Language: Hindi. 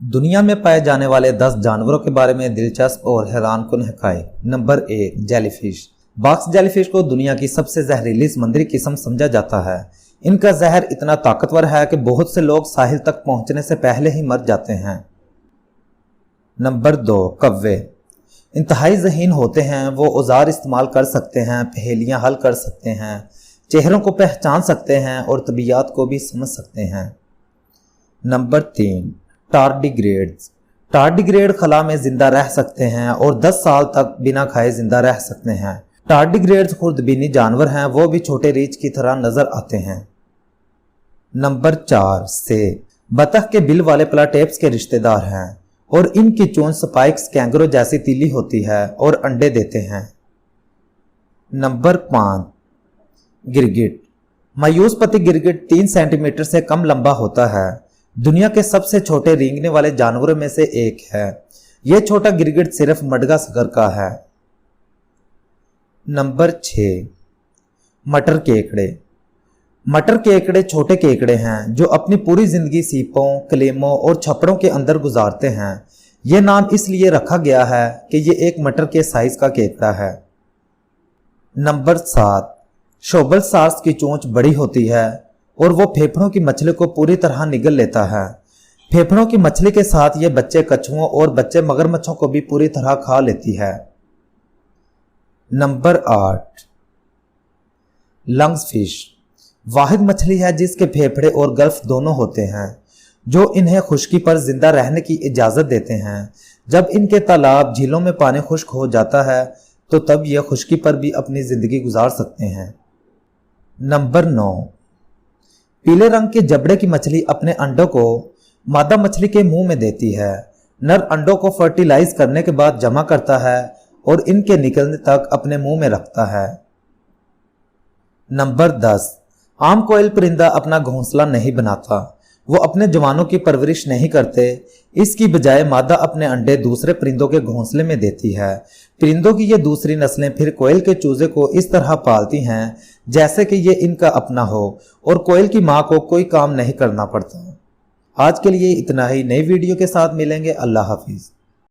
दुनिया में पाए जाने वाले 10 जानवरों के बारे में दिलचस्प और हैरानकुन हकायक। Number 1, jellyfish. बॉक्स जेलीफिश को दुनिया की सबसे जहरीली समुद्री किस्म समझा जाता है। इनका जहर इतना ताकतवर है कि बहुत से लोग साहिल तक पहुंचने से पहले ही मर जाते हैं। नंबर 2, कौवे। इंतहाई ज़हीन होते हैं। वो औजार इस्तेमाल कर सकते हैं, पहेलियां हल कर सकते हैं, चेहरों को पहचान सकते हैं और तबीयत को भी समझ सकते हैं। Number 3, tardigrades. टार्डिग्रेड खला में जिंदा रह सकते हैं और 10 साल तक बिना खाए जिंदा रह सकते हैं। टार्डिग्रेड्स खुर्दबीनी जानवर हैं, वो भी छोटे रीछ की तरह नजर आते हैं। नंबर 4, सेब। बतख के बिल वाले प्लाटेप्स के रिश्तेदार हैं और इनकी चोंच स्पाइक्स कैंगरो जैसी तीली होती है और अंडे देते हैं। नंबर 5, गिरगिट। मायूसपति गिरगिट 3 सेंटीमीटर से कम लंबा होता है। दुनिया के सबसे छोटे रेंगने वाले जानवरों में से एक है। यह छोटा गिरगिट सिर्फ मडगास्कर का है। नंबर 6, मटर केकड़े। मटर केकड़े छोटे केकड़े हैं जो अपनी पूरी जिंदगी सीपों, कलेमों और छपड़ों के अंदर गुजारते हैं। यह नाम इसलिए रखा गया है कि यह एक मटर के साइज का केकड़ा है। नंबर 7, शोबल सार्स की चोंच बड़ी होती है और वो फेफड़ों की मछली को पूरी तरह निगल लेता है। फेफड़ों की मछली के साथ ये बच्चे कछुओं और बच्चे मगरमच्छों को भी पूरी तरह खा लेती है। Number 8, lungs fish. वाहिद मछली है जिसके फेफड़े और गल्फ दोनों होते हैं, जो इन्हें खुश्की पर जिंदा रहने की इजाजत देते हैं। जब इनके तालाब, झीलों में पानी खुश्क हो जाता है तो तब यह खुश्की पर भी अपनी जिंदगी गुजार सकते हैं। नंबर 9, पीले रंग के जबड़े की मछली अपने अंडों को मादा मछली के मुंह में देती है। नर अंडों को फर्टिलाइज करने के बाद जमा करता है और इनके निकलने तक अपने मुंह में रखता है। नंबर 10, आम कोयल परिंदा अपना घोंसला नहीं बनाता। वो अपने जवानों की परवरिश नहीं करते। इसकी बजाय मादा अपने अंडे दूसरे परिंदों के घोंसले में देती है। परिंदों की ये दूसरी नस्लें फिर कोयल के चूजे को इस तरह पालती हैं जैसे कि ये इनका अपना हो और कोयल की मां को कोई काम नहीं करना पड़ता। आज के लिए इतना ही। नई वीडियो के साथ मिलेंगे। अल्लाह हाफिज।